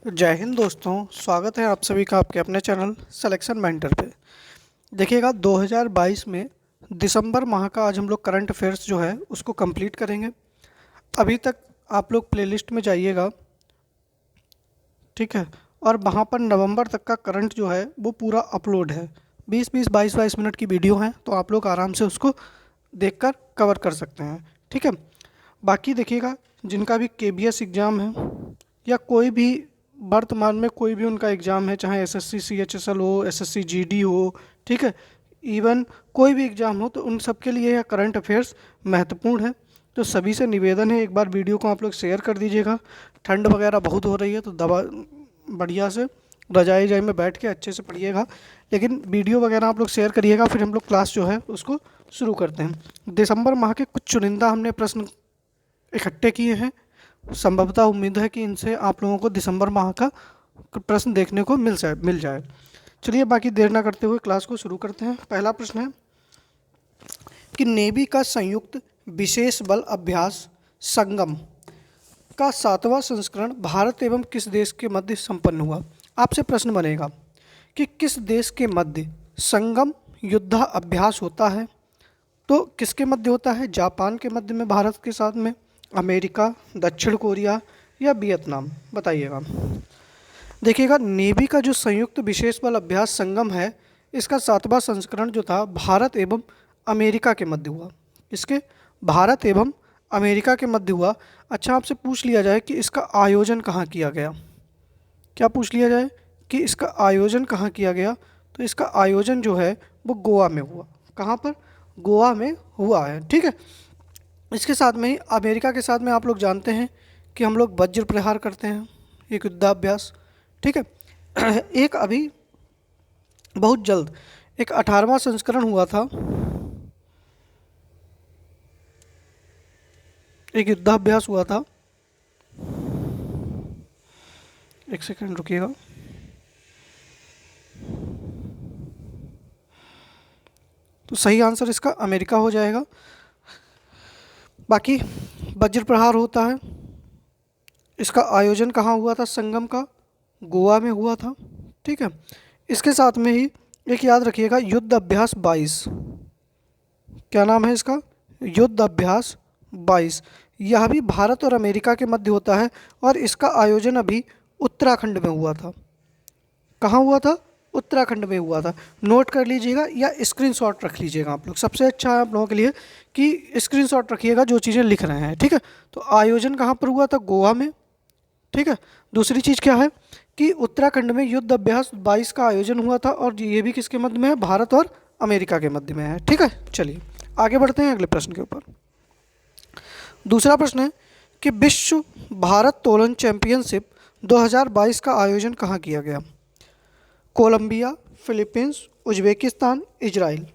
जय हिंद दोस्तों, स्वागत है आप सभी का आपके अपने चैनल सिलेक्शन मेंटर पे। देखिएगा 2022 में दिसंबर माह का आज हम लोग करंट अफेयर्स जो है उसको कंप्लीट करेंगे। अभी तक आप लोग प्लेलिस्ट में जाइएगा, ठीक है, और वहाँ पर नवंबर तक का करंट जो है वो पूरा अपलोड है। 20-20, 22-22 मिनट की वीडियो है, तो आप लोग आराम से उसको देखकर कवर कर सकते हैं, ठीक है। बाकी देखिएगा जिनका भी केबीएस एग्ज़ाम है या कोई भी वर्तमान में कोई भी उनका एग्ज़ाम है, चाहे एसएससी सीएचएसएल हो, एसएससी जीडी हो, ठीक है, इवन कोई भी एग्ज़ाम हो, तो उन सब के लिए यह करंट अफेयर्स महत्वपूर्ण है। तो सभी से निवेदन है, एक बार वीडियो को आप लोग शेयर कर दीजिएगा। ठंड वगैरह बहुत हो रही है, तो दवा बढ़िया से रजाई रजाई में बैठ के अच्छे से पढ़िएगा, लेकिन वीडियो वगैरह आप लोग शेयर करिएगा। फिर हम लोग क्लास जो है उसको शुरू करते हैं। दिसंबर माह के कुछ चुनिंदा हमने प्रश्न इकट्ठे किए हैं। संभवतः उम्मीद है कि इनसे आप लोगों को दिसंबर माह का प्रश्न देखने को मिल जाए। चलिए बाकी देर ना करते हुए क्लास को शुरू करते हैं। पहला प्रश्न है कि नेवी का संयुक्त विशेष बल अभ्यास संगम का 7वां संस्करण भारत एवं किस देश के मध्य संपन्न हुआ। आपसे प्रश्न बनेगा कि किस देश के मध्य संगम युद्धाभ्यास होता है। तो किसके मध्य होता है? जापान के मध्य में भारत के साथ में, अमेरिका, दक्षिण कोरिया या वियतनाम, बताइएगा। देखिएगा नेवी का जो संयुक्त विशेष बल अभ्यास संगम है, इसका 7वां संस्करण जो था भारत एवं अमेरिका के मध्य हुआ। इसके भारत एवं अमेरिका के मध्य हुआ। अच्छा, आपसे पूछ लिया जाए कि इसका आयोजन कहाँ किया गया। क्या पूछ लिया जाए कि इसका आयोजन कहाँ किया गया? तो इसका आयोजन जो है वो गोवा में हुआ। कहाँ पर? गोवा में हुआ है, ठीक है। इसके साथ में ही अमेरिका के साथ में आप लोग जानते हैं कि हम लोग वज्र प्रहार करते हैं, एक युद्धाभ्यास, ठीक है। एक अभी बहुत जल्द एक 18वां संस्करण हुआ था, एक युद्धाभ्यास हुआ था। एक सेकंड रुकिएगा। तो सही आंसर इसका अमेरिका हो जाएगा। बाकी वज्र प्रहार होता है, इसका आयोजन कहाँ हुआ था? संगम का गोवा में हुआ था, ठीक है। इसके साथ में ही एक याद रखिएगा, युद्ध अभ्यास 22। क्या नाम है इसका? युद्ध अभ्यास 22। यह भी भारत और अमेरिका के मध्य होता है और इसका आयोजन अभी उत्तराखंड में हुआ था। कहाँ हुआ था? उत्तराखंड में हुआ था। नोट कर लीजिएगा या स्क्रीनशॉट रख लीजिएगा आप लोग। सबसे अच्छा है आप लोगों के लिए कि स्क्रीनशॉट रखिएगा जो चीज़ें लिख रहे हैं, ठीक है। तो आयोजन कहाँ पर हुआ था? गोवा में, ठीक है। दूसरी चीज़ क्या है कि उत्तराखंड में युद्ध अभ्यास 22 का आयोजन हुआ था और ये भी किसके मध्य में है? भारत और अमेरिका के मध्य में है, ठीक है। चलिए आगे बढ़ते हैं अगले प्रश्न के ऊपर। दूसरा प्रश्न है कि विश्व भारत तोलन चैंपियनशिप 2022 का आयोजन कहाँ किया गया? कोलंबिया, फिलीपींस, उज्बेकिस्तान, इजराइल,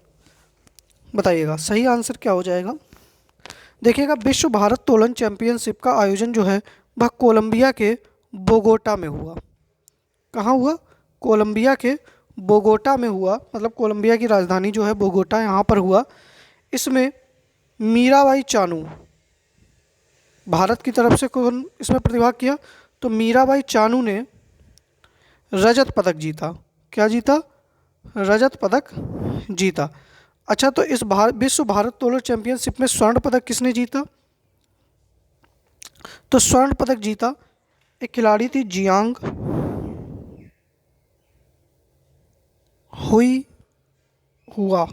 बताइएगा सही आंसर क्या हो जाएगा। देखिएगा विश्व भारत तोलन चैंपियनशिप का आयोजन जो है वह कोलंबिया के बोगोटा में हुआ। कहाँ हुआ? कोलंबिया के बोगोटा में हुआ, मतलब कोलंबिया की राजधानी जो है बोगोटा, यहाँ पर हुआ। इसमें मीराबाई चानू, भारत की तरफ से कौन इसमें प्रतिभाग किया? तो मीराबाई चानू ने रजत पदक जीता। क्या जीता? रजत पदक जीता। अच्छा, तो इस विश्व भारत तोलन चैंपियनशिप में स्वर्ण पदक किसने जीता? तो स्वर्ण पदक जीता एक खिलाड़ी थी, जियांग हुई हुआ।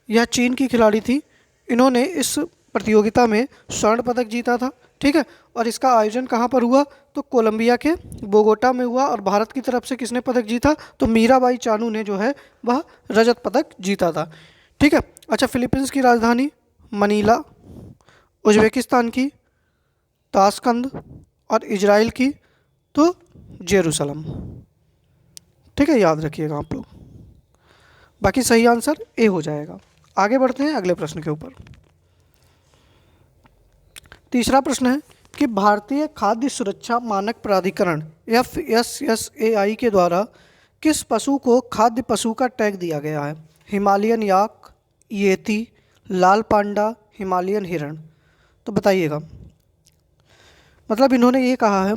यह चीन की खिलाड़ी थी। इन्होंने इस प्रतियोगिता में स्वर्ण पदक जीता था, ठीक है। और इसका आयोजन कहाँ पर हुआ? तो कोलंबिया के बोगोटा में हुआ। और भारत की तरफ से किसने पदक जीता? तो मीराबाई चानू ने जो है वह रजत पदक जीता था, ठीक है। अच्छा, फिलीपींस की राजधानी मनीला, उज्बेकिस्तान की ताशकंद और इजराइल की तो जेरूसलम, ठीक है, याद रखिएगा आप लोग। बाकी सही आंसर ए हो जाएगा। आगे बढ़ते हैं अगले प्रश्न के ऊपर। तीसरा प्रश्न है कि भारतीय खाद्य सुरक्षा मानक प्राधिकरण FSSAI के द्वारा किस पशु को खाद्य पशु का टैग दिया गया है? हिमालयन याक, येती, लाल पांडा, हिमालयन हिरण, तो बताइएगा। मतलब इन्होंने ये कहा है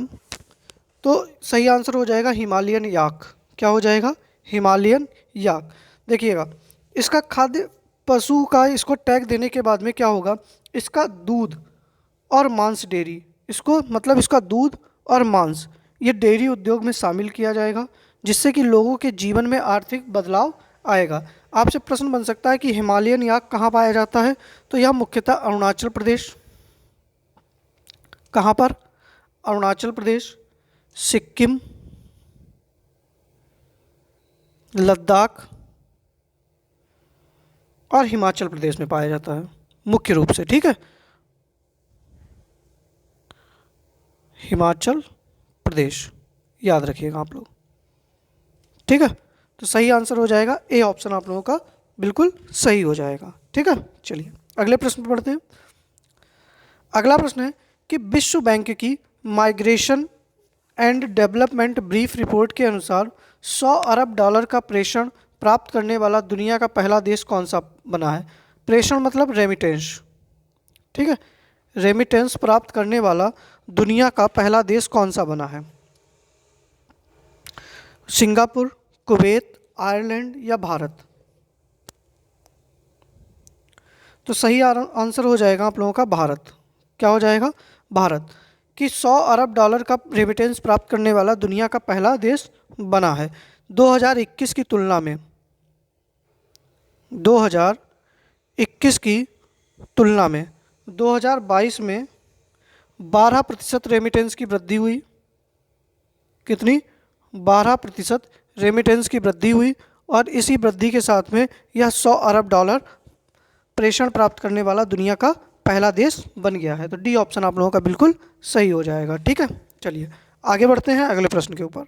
तो सही आंसर हो जाएगा हिमालयन याक। क्या हो जाएगा? हिमालयन याक। देखिएगा, इसका खाद्य पशु का इसको टैग देने के बाद में क्या होगा, इसका दूध और मांस डेयरी, इसको मतलब इसका दूध और मांस ये डेयरी उद्योग में शामिल किया जाएगा, जिससे कि लोगों के जीवन में आर्थिक बदलाव आएगा। आपसे प्रश्न बन सकता है कि हिमालयन याक कहाँ पाया जाता है, तो यह मुख्यतः अरुणाचल प्रदेश, कहाँ पर? अरुणाचल प्रदेश, सिक्किम, लद्दाख और हिमाचल प्रदेश में पाया जाता है मुख्य रूप से। ठीक है, हिमाचल प्रदेश याद रखिएगा आप लोग। ठीक है, तो सही आंसर हो जाएगा ए ऑप्शन, आप लोगों का बिल्कुल सही हो जाएगा। ठीक है, चलिए अगले प्रश्न पर पढ़ते हैं। अगला प्रश्न है कि विश्व बैंक की migration and development brief report के अनुसार 100 अरब डॉलर का प्रेषण प्राप्त करने वाला दुनिया का पहला देश कौन सा बना है? प्रेषण मतलब रेमिटेंस। ठीक है, रेमिटेंस प्राप्त करने वाला दुनिया का पहला देश कौन सा बना है? सिंगापुर, कुवैत, आयरलैंड या भारत? तो सही आंसर हो जाएगा आप लोगों का भारत। क्या हो जाएगा? भारत। कि 100 अरब डॉलर का रेमिटेंस प्राप्त करने वाला दुनिया का पहला देश बना है। 2021 की तुलना में 2021 की तुलना में 2022 में 12% रेमिटेंस की वृद्धि हुई। कितनी? 12% रेमिटेंस की वृद्धि हुई, और इसी वृद्धि के साथ में यह 100 अरब डॉलर प्रेषण प्राप्त करने वाला दुनिया का पहला देश बन गया है। तो डी ऑप्शन आप लोगों का बिल्कुल सही हो जाएगा। ठीक है, चलिए आगे बढ़ते हैं अगले प्रश्न के ऊपर।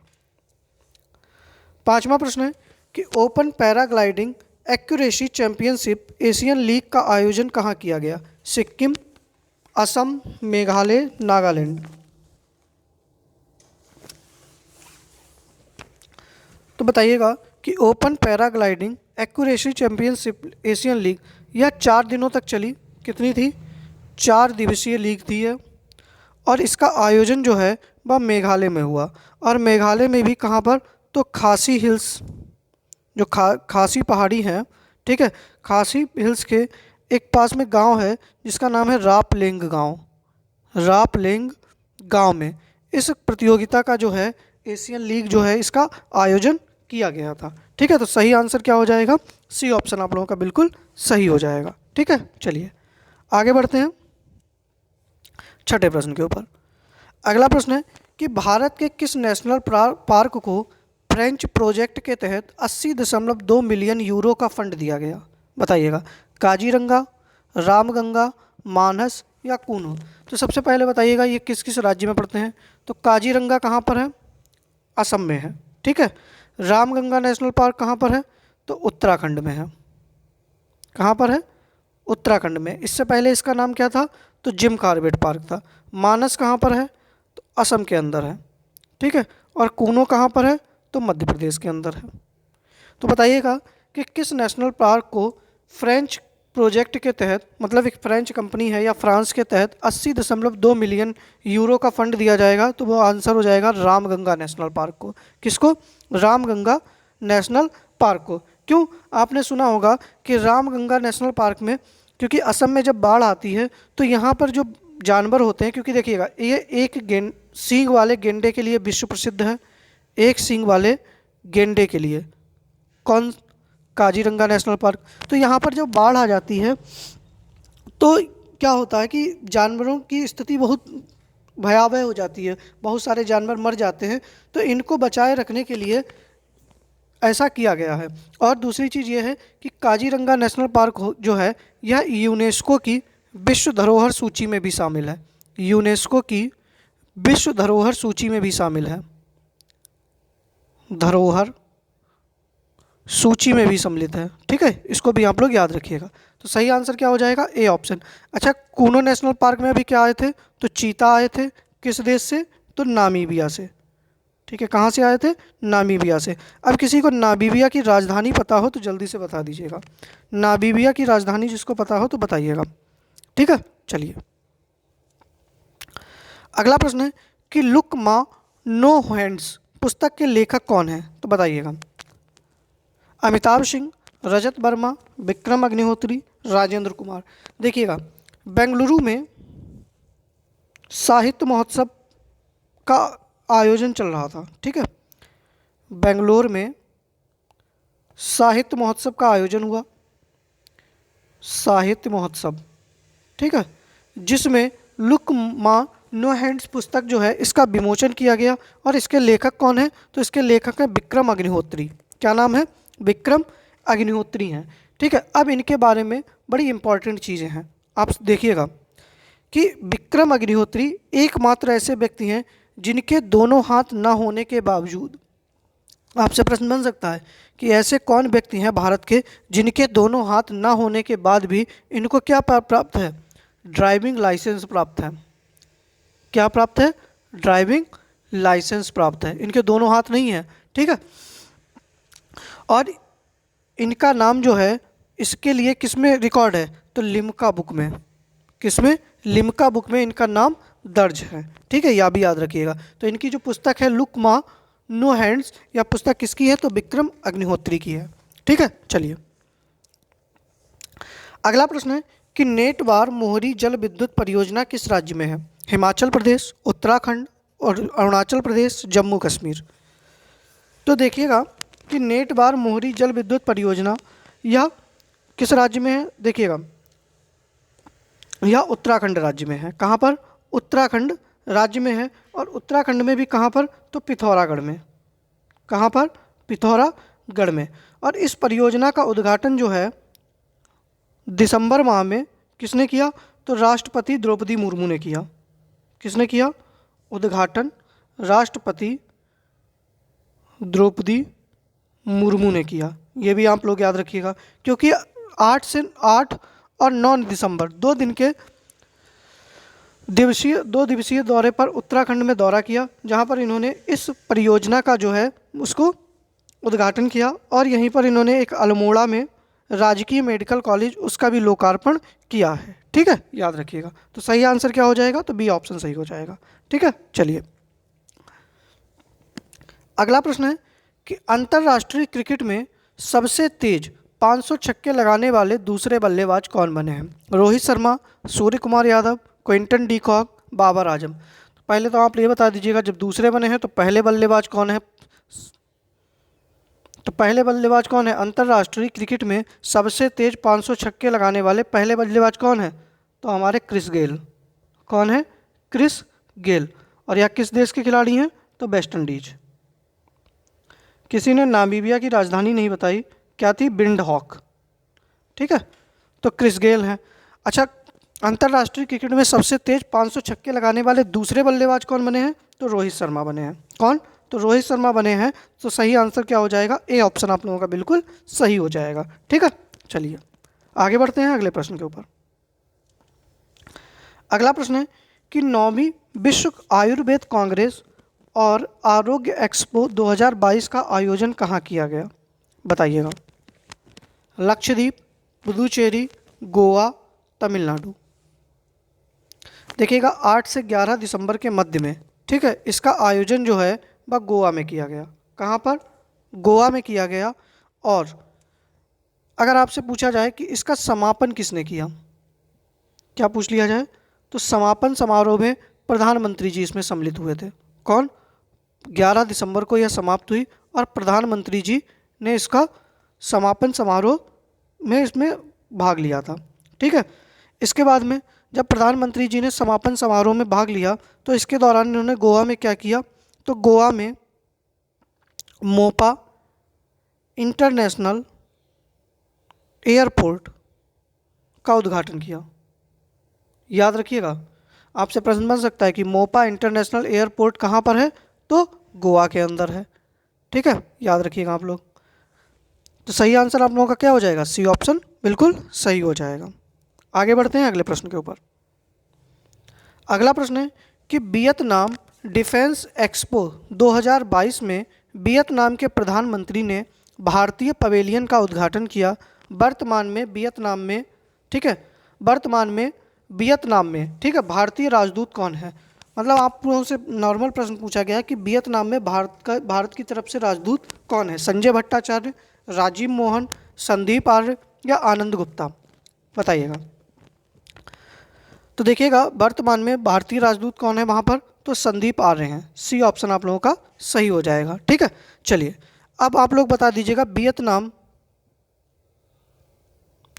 पांचवा प्रश्न है कि open paragliding accuracy championship Asian league का आयोजन कहाँ किया गया? सिक्किम, असम, मेघालय, नागालैंड? तो बताइएगा कि open paragliding accuracy championship Asian league यह 4 दिनों तक चली। कितनी थी? 4 दिवसीय लीग थी है, और इसका आयोजन जो है वह मेघालय में हुआ। और मेघालय में भी कहाँ पर? तो खासी हिल्स, जो खासी पहाड़ी है। ठीक है, खासी हिल्स के एक पास में गांव है जिसका नाम है रापलेंग गांव। रापलेंग गांव में इस प्रतियोगिता का जो है एशियन लीग जो है इसका आयोजन किया गया था। ठीक है, तो सही आंसर क्या हो जाएगा? सी ऑप्शन आप लोगों का बिल्कुल सही हो जाएगा। ठीक है, चलिए आगे बढ़ते हैं छठे प्रश्न के ऊपर। अगला प्रश्न है कि भारत के किस नेशनल पार्क को फ्रेंच प्रोजेक्ट के तहत 80.2 मिलियन यूरो का फंड दिया गया? बताइएगा, काजीरंगा, रामगंगा, मानस या कूनो? तो सबसे पहले बताइएगा ये किस किस राज्य में पड़ते हैं? तो काजीरंगा कहाँ पर है? असम में है। ठीक है, रामगंगा नेशनल पार्क कहाँ पर है? तो उत्तराखंड में है। कहाँ पर है? उत्तराखंड में। इससे पहले इसका नाम क्या था? तो जिम कॉर्बेट पार्क था। मानस कहाँ पर है? तो असम के अंदर है। ठीक है, और कूनो कहाँ पर है? तो मध्य प्रदेश के अंदर है। तो बताइएगा कि किस नेशनल पार्क को फ्रेंच प्रोजेक्ट के तहत, मतलब एक फ्रेंच कंपनी है या फ्रांस के तहत 80.2 मिलियन यूरो का फंड दिया जाएगा? तो वो आंसर हो जाएगा रामगंगा नेशनल पार्क को। किसको? रामगंगा नेशनल पार्क को। क्यों? आपने सुना होगा कि रामगंगा नेशनल पार्क में, क्योंकि असम में जब बाढ़ आती है तो यहाँ पर जो जानवर होते हैं, क्योंकि देखिएगा ये एक सींग वाले गेंडे के लिए विश्व प्रसिद्ध है। एक सींग वाले गेंडे के लिए कौन? Kaziranga national park. तो यहाँ पर जब बाढ़ आ जाती है तो क्या होता है कि जानवरों की स्थिति बहुत भयावह हो जाती है, बहुत सारे जानवर मर जाते हैं। तो इनको बचाए रखने के लिए ऐसा किया गया है। और दूसरी चीज़ ये है कि काजीरंगा नेशनल पार्क जो है यह यूनेस्को की विश्व धरोहर सूची में भी शामिल है। यूनेस्को की विश्व धरोहर सूची में भी शामिल है। धरोहर सूची में भी सम्मिलित है। ठीक है, इसको भी आप लोग याद रखिएगा। तो सही आंसर क्या हो जाएगा? A option. अच्छा, कूनो नेशनल पार्क में अभी क्या आए थे? तो चीता आए थे। किस देश से? तो नामीबिया से। ठीक है, कहाँ से आए थे? नामीबिया से। अब किसी को नामीबिया की राजधानी पता हो तो जल्दी से बता दीजिएगा। नामीबिया की राजधानी जिसको पता हो तो बताइएगा। ठीक है, चलिए अगला प्रश्न है कि लुकमा नो हैंड्स पुस्तक के लेखक कौन है, तो बताइएगा। अमिताभ सिंह, रजत वर्मा, विक्रम अग्निहोत्री, राजेंद्र कुमार। देखिएगा, बेंगलुरु में साहित्य महोत्सव का आयोजन चल रहा था, ठीक है। बेंगलोर में साहित्य महोत्सव का आयोजन हुआ, साहित्य महोत्सव, ठीक है, जिसमें लुक मा नो हैंड्स पुस्तक जो है इसका विमोचन किया गया। और इसके लेखक कौन है, तो इसके लेखक हैं विक्रम अग्निहोत्री। क्या नाम है, विक्रम अग्निहोत्री हैं, ठीक है। अब इनके बारे में बड़ी इंपॉर्टेंट चीज़ें हैं, आप देखिएगा कि विक्रम अग्निहोत्री एकमात्र ऐसे व्यक्ति हैं जिनके दोनों हाथ न होने के बावजूद, आपसे प्रश्न बन सकता है कि ऐसे कौन व्यक्ति हैं भारत के जिनके दोनों हाथ ना होने के बाद भी इनको क्या प्राप्त है, ड्राइविंग लाइसेंस प्राप्त है। क्या प्राप्त है, ड्राइविंग लाइसेंस प्राप्त है। इनके दोनों हाथ नहीं है, ठीक है। और इनका नाम जो है इसके लिए किसमें रिकॉर्ड है, तो लिम्का बुक में। किसमें, लिम्का बुक में इनका नाम दर्ज है, ठीक है, यह भी याद रखिएगा। तो इनकी जो पुस्तक है लुक मा नो हैंड्स, यह पुस्तक किसकी है, तो विक्रम अग्निहोत्री की है, ठीक है। चलिए अगला प्रश्न है कि नेटवार मोहरी जल विद्युत परियोजना किस राज्य में है, हिमाचल प्रदेश, उत्तराखंड और अरुणाचल प्रदेश, जम्मू कश्मीर। तो देखिएगा कि नेटवार मोहरी जल विद्युत परियोजना यह किस राज्य में है, देखिएगा यह उत्तराखंड राज्य में है। कहाँ पर, उत्तराखंड राज्य में है। और उत्तराखंड में भी कहाँ पर, तो पिथौरागढ़ में। कहाँ पर, पिथौरागढ़ में। और इस परियोजना का उद्घाटन जो है दिसंबर माह में किसने किया, तो राष्ट्रपति द्रौपदी मुर्मू ने किया। किसने किया, उद्घाटन राष्ट्रपति द्रौपदी मुर्मू ने किया। ये भी आप लोग याद रखिएगा, क्योंकि 8 और 9 दिसंबर 2 दिन के दो दिवसीय दौरे पर उत्तराखंड में दौरा किया, जहां पर इन्होंने इस परियोजना का जो है उसको उद्घाटन किया। और यहीं पर इन्होंने एक अल्मोड़ा में राजकीय मेडिकल कॉलेज उसका भी लोकार्पण किया है, ठीक है, याद रखिएगा। तो सही आंसर क्या हो जाएगा, तो बी ऑप्शन सही हो जाएगा, ठीक है। चलिए अगला प्रश्न है कि अंतर्राष्ट्रीय क्रिकेट में सबसे तेज 500 छक्के लगाने वाले दूसरे बल्लेबाज कौन बने हैं, Rohit Sharma, Surya Kumar Yadav, Quinton de Kock, Babar Azam. तो पहले तो आप ये बता दीजिएगा, जब दूसरे बने हैं तो पहले बल्लेबाज कौन है, तो पहले बल्लेबाज कौन है, अंतर्राष्ट्रीय क्रिकेट में सबसे तेज 500 छक्के लगाने वाले पहले बल्लेबाज कौन है, तो हमारे क्रिस गेल। कौन है, क्रिस गेल। और यह किस देश के खिलाड़ी हैं, तो वेस्ट इंडीज। किसी ने नामीबिया की राजधानी नहीं बताई, क्या थी, विंडहॉक, ठीक है, तो क्रिस गेल हैं। अच्छा, अंतर्राष्ट्रीय क्रिकेट में सबसे तेज 500 छक्के लगाने वाले दूसरे बल्लेबाज कौन बने हैं, तो रोहित शर्मा बने हैं। कौन, तो रोहित शर्मा बने हैं। तो सही आंसर क्या हो जाएगा, ए ऑप्शन आप लोगों का बिल्कुल सही हो जाएगा, ठीक है। चलिए आगे बढ़ते हैं अगले प्रश्न के ऊपर। अगला प्रश्न है कि 9वीं विश्व आयुर्वेद कांग्रेस और आरोग्य एक्सपो 2022 का आयोजन कहाँ किया गया, बताइएगा। लक्षद्वीप, पुदुचेरी, गोवा, तमिलनाडु। देखिएगा 8 से 11 दिसंबर के मध्य में, ठीक है, इसका आयोजन जो है वह गोवा में किया गया। कहाँ पर, गोवा में किया गया। और अगर आपसे पूछा जाए कि इसका समापन किसने किया, क्या पूछ लिया जाए, तो समापन समारोह में प्रधानमंत्री जी इसमें सम्मिलित हुए थे। कौन, 11 दिसंबर को यह समाप्त हुई और प्रधानमंत्री जी ने इसका समापन समारोह में इसमें भाग लिया था, ठीक है। इसके बाद में जब प्रधानमंत्री जी ने समापन समारोह में भाग लिया तो इसके दौरान इन्होंने गोवा में क्या किया, तो गोवा में मोपा इंटरनेशनल एयरपोर्ट का उद्घाटन किया। याद रखिएगा, आपसे प्रश्न बन सकता है कि मोपा इंटरनेशनल एयरपोर्ट कहाँ पर है, तो गोवा के अंदर है, ठीक है, याद रखिएगा आप लोग। तो सही आंसर आप लोगों का क्या हो जाएगा, सी ऑप्शन बिल्कुल सही हो जाएगा। आगे बढ़ते हैं अगले प्रश्न के ऊपर। अगला प्रश्न है कि वियतनाम डिफेंस एक्सपो 2022 में वियतनाम के प्रधानमंत्री ने भारतीय पवेलियन का उद्घाटन किया। वर्तमान में वियतनाम में, ठीक है, वर्तमान में वियतनाम में, ठीक है, भारतीय राजदूत कौन है। मतलब आप लोगों से नॉर्मल प्रश्न पूछा गया है कि वियतनाम में भारत की तरफ से राजदूत कौन है? संजय भट्टाचार्य, राजीव मोहन, संदीप आर्य या आनंद गुप्ता? बताइएगा। तो देखिएगा वर्तमान में भारतीय राजदूत कौन है वहाँ पर? तो संदीप आर्य हैं। सी ऑप्शन आप लोगों का सही हो जाएगा। ठीक है, चलिए अब आप लोग बता दीजिएगा वियतनाम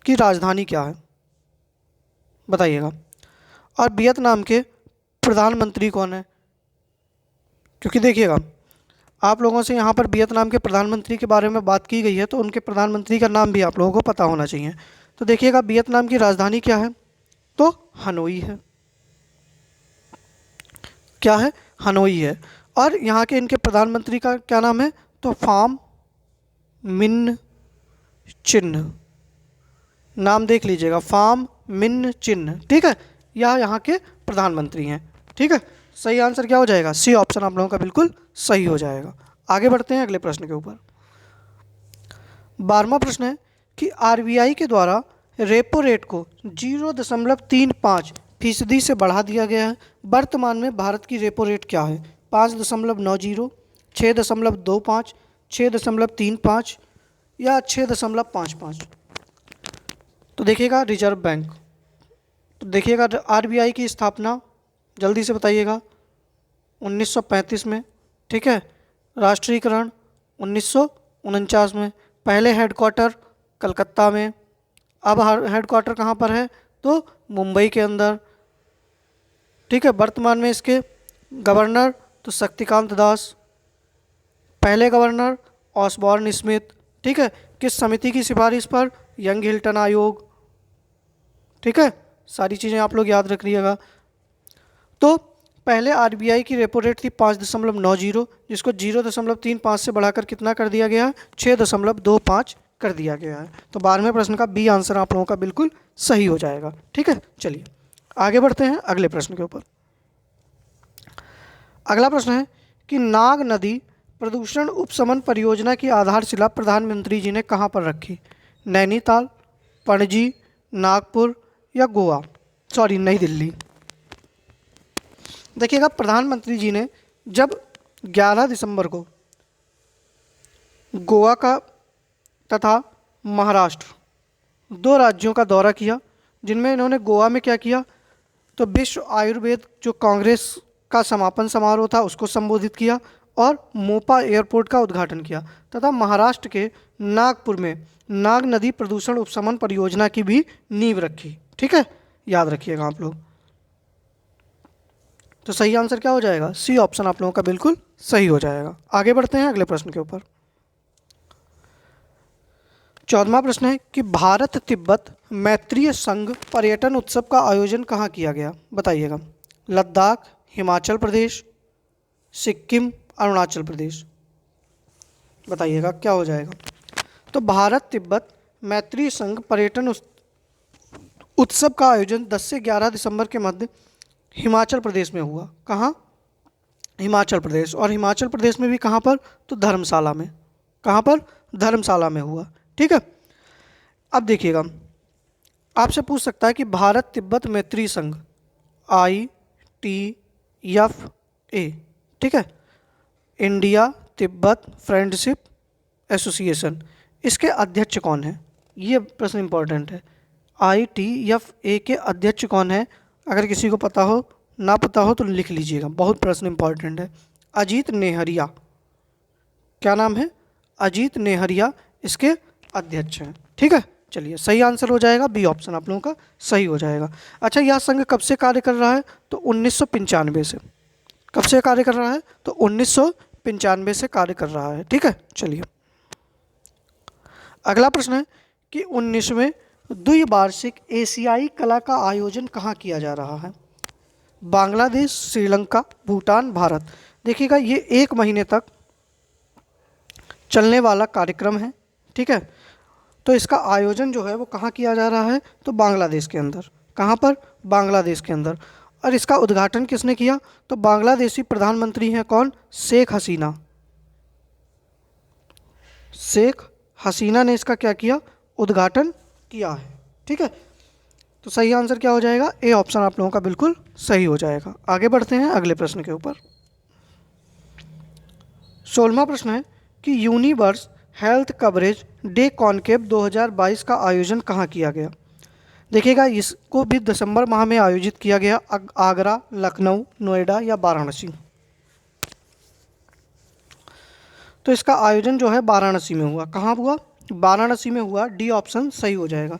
की राजधानी क्या है, बताइएगा। और वियतनाम के प्रधानमंत्री कौन है? क्योंकि देखिएगा आप लोगों से यहाँ पर वियतनाम के प्रधानमंत्री के बारे में बात की गई है, तो उनके प्रधानमंत्री का नाम भी आप लोगों को पता होना चाहिए। तो देखिएगा वियतनाम की राजधानी क्या है? तो हनोई है। क्या है? हनोई है। और यहाँ के इनके प्रधानमंत्री का क्या नाम है? तो फाम मिन चिन्ह, नाम देख लीजिएगा, फाम मिन चिन्ह। ठीक है, यह यहाँ के प्रधानमंत्री हैं। ठीक है, सही आंसर क्या हो जाएगा? सी ऑप्शन आप लोगों का बिल्कुल सही हो जाएगा। आगे बढ़ते हैं अगले प्रश्न के ऊपर। 12वां प्रश्न है कि आरबीआई के द्वारा रेपो रेट को 0.35% से बढ़ा दिया गया है। वर्तमान में भारत की रेपो रेट क्या है? 5.90, 6.25, 6.35 या 6.55? तो देखिएगा रिजर्व बैंक, तो देखिएगा आरबीआई की स्थापना जल्दी से बताइएगा 1935 में। ठीक है, राष्ट्रीयकरण 1949 में, पहले हेडक्वार्टर कलकत्ता में, अब हेडक्वार्टर कहाँ पर है? तो मुंबई के अंदर। ठीक है, वर्तमान में इसके गवर्नर तो शक्तिकांत दास, पहले गवर्नर ऑसबॉर्न स्मिथ। ठीक है, किस समिति की सिफारिश पर? यंग हिल्टन आयोग। ठीक है, सारी चीज़ें आप लोग याद रखिएगा। तो पहले आरबीआई की रेपो रेट थी 5.90, जिसको 0.35 से बढ़ाकर कितना कर दिया गया है? 6.25 कर दिया गया है। तो 12वें प्रश्न का बी आंसर आप लोगों का बिल्कुल सही हो जाएगा। ठीक है, चलिए आगे बढ़ते हैं अगले प्रश्न के ऊपर। अगला प्रश्न है कि नाग नदी प्रदूषण उपशमन परियोजना की आधारशिला प्रधानमंत्री जी ने कहाँ पर रखी? नैनीताल, पणजी, नागपुर या गोवा, सॉरी नई दिल्ली। देखिएगा प्रधानमंत्री जी ने जब 11 दिसंबर को गोवा का तथा महाराष्ट्र 2 राज्यों का दौरा किया, जिनमें इन्होंने गोवा में क्या किया? तो विश्व आयुर्वेद जो कांग्रेस का समापन समारोह था उसको संबोधित किया और मोपा एयरपोर्ट का उद्घाटन किया, तथा महाराष्ट्र के नागपुर में नाग नदी प्रदूषण उपशमन परियोजना की भी नींव रखी। ठीक है, याद रखिएगा आप लोग। तो सही आंसर क्या हो जाएगा? सी ऑप्शन आप लोगों का बिल्कुल सही हो जाएगा। आगे बढ़ते हैं अगले प्रश्न के ऊपर। 14वां प्रश्न है कि भारत तिब्बत मैत्रीय संघ पर्यटन उत्सव का आयोजन कहाँ किया गया? बताइएगा। लद्दाख, हिमाचल प्रदेश, सिक्किम, अरुणाचल प्रदेश? बताइएगा क्या हो जाएगा। तो भारत तिब्बत मैत्रीय संघ पर्यटन उत्सव का आयोजन 10 से 11 दिसंबर के मध्य हिमाचल प्रदेश में हुआ। कहाँ? हिमाचल प्रदेश। और हिमाचल प्रदेश में भी कहाँ पर? तो धर्मशाला में। कहाँ पर? धर्मशाला में हुआ। ठीक है, अब देखिएगा आपसे पूछ सकता है कि भारत तिब्बत मैत्री संघ ITFA, ठीक है, इंडिया तिब्बत फ्रेंडशिप एसोसिएशन, इसके अध्यक्ष कौन है? ये प्रश्न इंपॉर्टेंट है। ITFA के अध्यक्ष कौन है? अगर किसी को पता हो, ना पता हो तो लिख लीजिएगा, बहुत प्रश्न इंपॉर्टेंट है। अजीत नेहरिया। क्या नाम है? अजीत नेहरिया इसके अध्यक्ष हैं। ठीक है, चलिए सही आंसर हो जाएगा बी ऑप्शन आप लोगों का सही हो जाएगा। अच्छा, यह संघ कब से कार्य कर रहा है? तो 1995 से। कब से कार्य कर रहा है? तो 1995 से कार्य कर रहा है। ठीक है, चलिए अगला प्रश्न है कि 19वें द्विवार्षिक एशियाई कला का आयोजन कहाँ किया जा रहा है? बांग्लादेश, श्रीलंका, भूटान, भारत? देखिएगा ये 1 महीने तक चलने वाला कार्यक्रम है। ठीक है, तो इसका आयोजन जो है वो कहाँ किया जा रहा है? तो बांग्लादेश के अंदर। कहाँ पर? बांग्लादेश के अंदर। और इसका उद्घाटन किसने किया? तो बांग्लादेशी प्रधानमंत्री हैं कौन? शेख हसीना। शेख हसीना ने इसका क्या किया? उद्घाटन किया है। ठीक है, तो सही आंसर क्या हो जाएगा, ए ऑप्शन आप लोगों का बिल्कुल सही हो जाएगा। आगे बढ़ते हैं अगले प्रश्न के ऊपर। 16वां प्रश्न है कि universe health coverage day conclave 2022 का आयोजन कहाँ किया गया। देखिएगा, इसको भी दिसंबर माह में आयोजित किया गया। आगरा, लखनऊ, नोएडा या वाराणसी। तो इसका आयोजन जो है वाराणसी में हुआ। कहाँ हुआ, वाराणसी में हुआ। डी ऑप्शन सही हो जाएगा।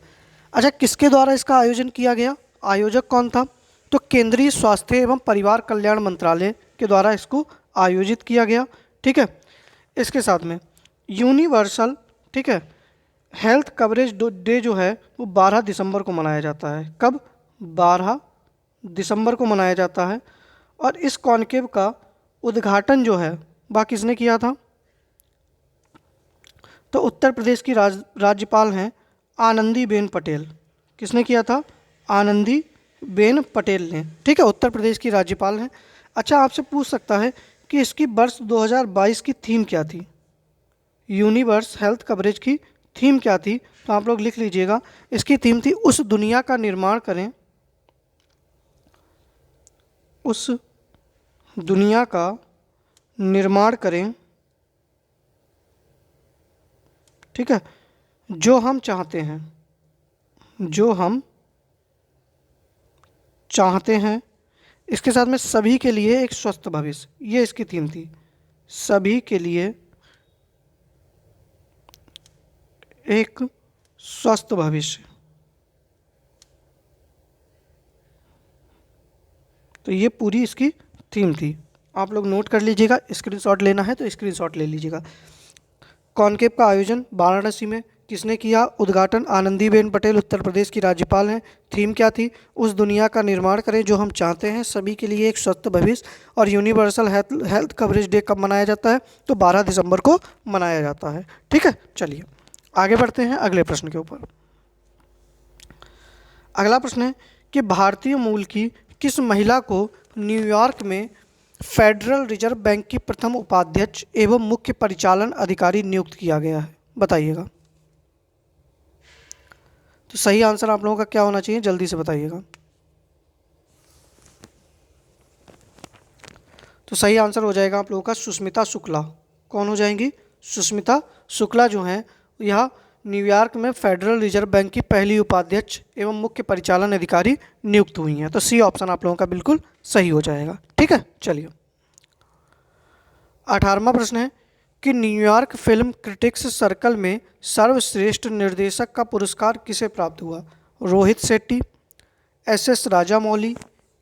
अच्छा, किसके द्वारा इसका आयोजन किया गया, आयोजक कौन था, तो केंद्रीय स्वास्थ्य एवं परिवार कल्याण मंत्रालय के द्वारा इसको आयोजित किया गया। ठीक है, इसके साथ में यूनिवर्सल, ठीक है, हेल्थ कवरेज डे जो है वो 12 दिसंबर को मनाया जाता है। कब, 12 दिसंबर को मनाया जाता है। और इस कॉन्क्लेव का उद्घाटन जो है वह किसने किया था, तो उत्तर प्रदेश की राज्यपाल हैं आनंदीबेन पटेल। किसने किया था, आनंदीबेन पटेल ने। ठीक है, उत्तर प्रदेश की राज्यपाल हैं। अच्छा, आपसे पूछ सकता है कि इसकी वर्ष 2022 की थीम क्या थी, यूनिवर्स हेल्थ कवरेज की थीम क्या थी, तो आप लोग लिख लीजिएगा। इसकी थीम थी उस दुनिया का निर्माण करें, उस दुनिया का निर्माण करें, ठीक है, जो हम चाहते हैं, जो हम चाहते हैं। इसके साथ में सभी के लिए एक स्वस्थ भविष्य, ये इसकी थीम थी, सभी के लिए एक स्वस्थ भविष्य। तो ये पूरी इसकी थीम थी। आप लोग नोट कर लीजिएगा, स्क्रीनशॉट लेना है तो स्क्रीनशॉट ले लीजिएगा। कॉन्क्लेव का आयोजन वाराणसी में किसने किया, उद्घाटन आनंदीबेन पटेल उत्तर प्रदेश की राज्यपाल हैं। थीम क्या थी, उस दुनिया का निर्माण करें जो हम चाहते हैं, सभी के लिए एक स्वस्थ भविष्य। और यूनिवर्सल हेल्थ कवरेज डे कब मनाया जाता है, तो 12 दिसंबर को मनाया जाता है। ठीक है, चलिए आगे बढ़ते हैं अगले प्रश्न के ऊपर। अगला प्रश्न है कि भारतीय मूल की किस महिला को न्यूयॉर्क में फेडरल रिजर्व बैंक की प्रथम उपाध्यक्ष एवं मुख्य परिचालन अधिकारी नियुक्त किया गया है, बताइएगा। तो सही आंसर आप लोगों का क्या होना चाहिए, जल्दी से बताइएगा। तो सही आंसर हो जाएगा आप लोगों का सुष्मिता शुक्ला। कौन हो जाएंगी, सुष्मिता शुक्ला जो हैं यह न्यूयॉर्क में फेडरल रिजर्व बैंक की पहली उपाध्यक्ष एवं मुख्य परिचालन अधिकारी नियुक्त हुई हैं। तो सी ऑप्शन आप लोगों का बिल्कुल सही हो जाएगा। ठीक है, चलिए 18वां प्रश्न है कि न्यूयॉर्क फिल्म क्रिटिक्स सर्कल में सर्वश्रेष्ठ निर्देशक का पुरस्कार किसे प्राप्त हुआ, रोहित शेट्टी, एस राजामौली,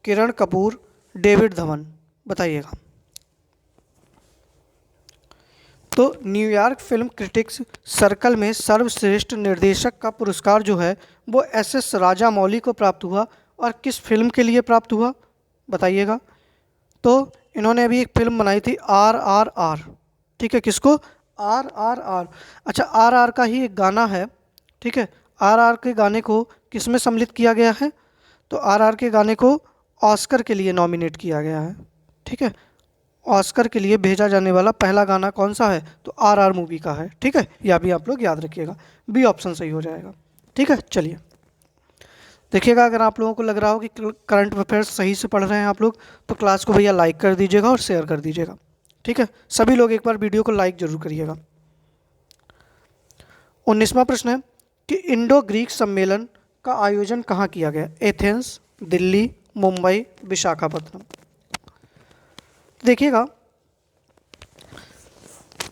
किरण कपूर, डेविड धवन, बताइएगा। तो न्यूयॉर्क फिल्म क्रिटिक्स सर्कल में सर्वश्रेष्ठ निर्देशक का पुरस्कार जो है वो एस राजामौली को प्राप्त हुआ। और किस फिल्म के लिए प्राप्त हुआ, बताइएगा। तो इन्होंने अभी एक फिल्म बनाई थी RRR। ठीक है, किसको, RRR। अच्छा, RR का ही एक गाना है, ठीक है, RR के गाने को किस में सम्मिलित किया गया है, तो RR के गाने को ऑस्कर के लिए नॉमिनेट किया गया है। ठीक है, ऑस्कर के लिए भेजा जाने वाला पहला गाना कौन सा है, तो RR मूवी का है। ठीक है, यह भी आप लोग याद रखिएगा, बी ऑप्शन सही हो जाएगा। ठीक है, चलिए देखिएगा, अगर आप लोगों को लग रहा हो कि करंट अफेयर्स सही से पढ़ रहे हैं आप लोग, तो क्लास को भैया लाइक कर दीजिएगा और शेयर कर दीजिएगा। ठीक है, सभी लोग एक बार वीडियो को लाइक जरूर करिएगा। 19वां प्रश्न है कि इंडो ग्रीक सम्मेलन का आयोजन कहाँ किया गया, एथेंस, दिल्ली, मुंबई, विशाखापट्टनम। देखिएगा,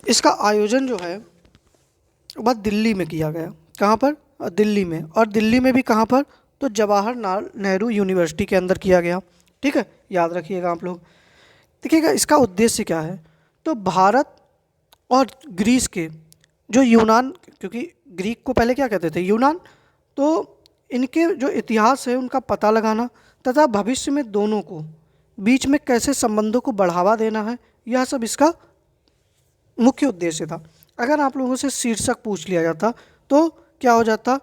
इसका आयोजन जो है वह दिल्ली में किया गया। कहाँ पर, दिल्ली में। और दिल्ली में भी कहाँ पर, तो जवाहरलाल नेहरू यूनिवर्सिटी के अंदर किया गया। ठीक है, याद रखिएगा आप लोग। देखिएगा, इसका उद्देश्य क्या है, तो भारत और ग्रीस के जो यूनान, क्योंकि ग्रीक को पहले क्या कहते थे, यूनान, तो इनके जो इतिहास है उनका पता लगाना तथा भविष्य में दोनों को बीच में कैसे संबंधों को बढ़ावा देना है, यह सब इसका मुख्य उद्देश्य था। अगर आप लोगों से शीर्षक पूछ लिया जाता तो क्या हो जाता,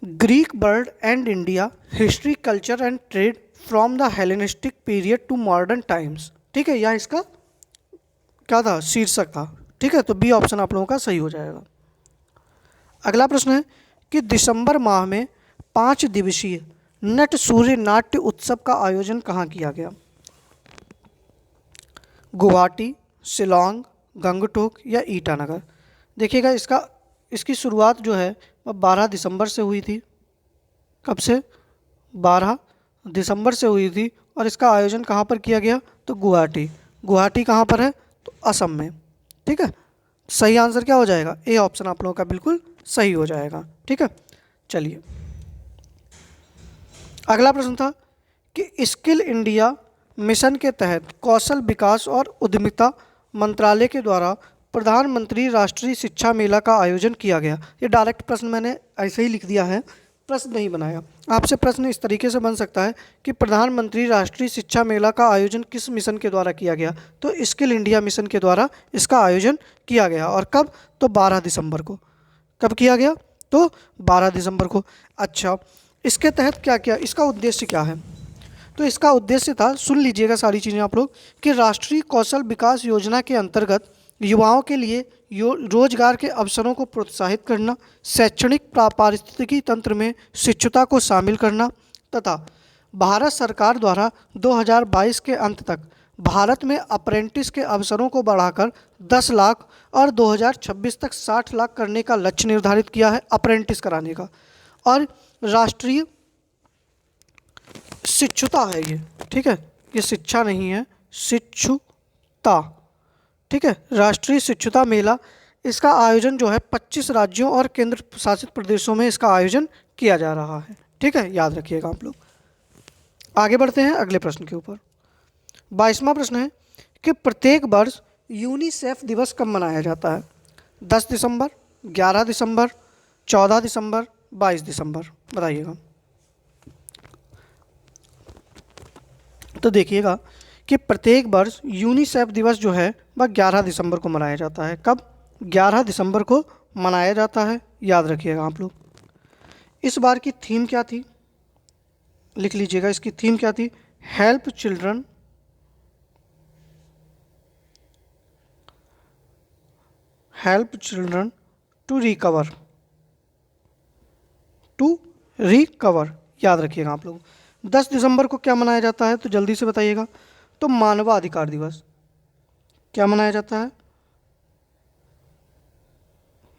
Greek world and India, history, culture and trade from the Hellenistic period to modern times. ठीक है, यह इसका क्या था, शीर्षक था। ठीक है, तो बी ऑप्शन आप लोगों का सही हो जाएगा। अगला प्रश्न है कि दिसंबर माह में 5 दिवसीय नट सूर्य नाट्य उत्सव का आयोजन कहाँ किया गया? गुवाहाटी, शिलोंग, गंगटोक या ईटानगर? देखिएगा इसकी शुरुआत जो है वह 12 दिसंबर से हुई थी। कब से? 12 दिसंबर से हुई थी। और इसका आयोजन कहाँ पर किया गया? तो गुवाहाटी। गुवाहाटी कहाँ पर है? तो असम में। ठीक है, सही आंसर क्या हो जाएगा? ए ऑप्शन आप लोगों का बिल्कुल सही हो जाएगा। ठीक है, चलिए अगला प्रश्न था कि स्किल इंडिया मिशन के तहत कौशल विकास और उद्यमिता मंत्रालय के द्वारा प्रधानमंत्री राष्ट्रीय शिक्षा मेला का आयोजन किया गया। ये डायरेक्ट प्रश्न मैंने ऐसे ही लिख दिया है, प्रश्न नहीं बनाया। आपसे प्रश्न इस तरीके से बन सकता है कि प्रधानमंत्री राष्ट्रीय शिक्षा मेला का आयोजन किस मिशन के द्वारा किया गया? तो स्किल इंडिया मिशन के द्वारा इसका आयोजन किया गया। और कब? तो 12 दिसंबर को। कब किया गया? तो 12 दिसंबर को। अच्छा, इसके तहत क्या क्या, इसका उद्देश्य क्या है? तो इसका उद्देश्य था, सुन लीजिएगा सारी चीज़ें आप लोग, कि राष्ट्रीय कौशल विकास योजना के अंतर्गत युवाओं के लिए रोजगार के अवसरों को प्रोत्साहित करना, शैक्षणिक पारिस्थितिकी तंत्र में शिक्षुता को शामिल करना तथा भारत सरकार द्वारा 2022 के अंत तक भारत में अप्रेंटिस के अवसरों को बढ़ाकर 10 लाख और 2026 तक 60 लाख करने का लक्ष्य निर्धारित किया है, अप्रेंटिस कराने का। और राष्ट्रीय शिक्षुता है ये, ठीक है, ये शिक्षा नहीं है, शिक्षुता। ठीक है, राष्ट्रीय शिक्षुता मेला, इसका आयोजन जो है 25 राज्यों और केंद्र शासित प्रदेशों में इसका आयोजन किया जा रहा है। ठीक है, याद रखिएगा आप लोग। आगे बढ़ते हैं अगले प्रश्न के ऊपर। 22वां प्रश्न है कि प्रत्येक वर्ष यूनिसेफ दिवस कब मनाया जाता है? 10 दिसंबर, 11 दिसंबर, 14 दिसंबर, 22 दिसंबर? बताइएगा। तो देखिएगा कि प्रत्येक वर्ष यूनिसेफ दिवस जो है वह 11 दिसंबर को मनाया जाता है। कब? 11 दिसंबर को मनाया जाता है, याद रखिएगा आप लोग। इस बार की थीम क्या थी? लिख लीजिएगा, इसकी थीम क्या थी? हेल्प चिल्ड्रन टू रिकवर, याद रखिएगा आप लोग। 10 दिसंबर को क्या मनाया जाता है? तो जल्दी से बताइएगा। तो मानवाधिकार दिवस। क्या मनाया जाता है?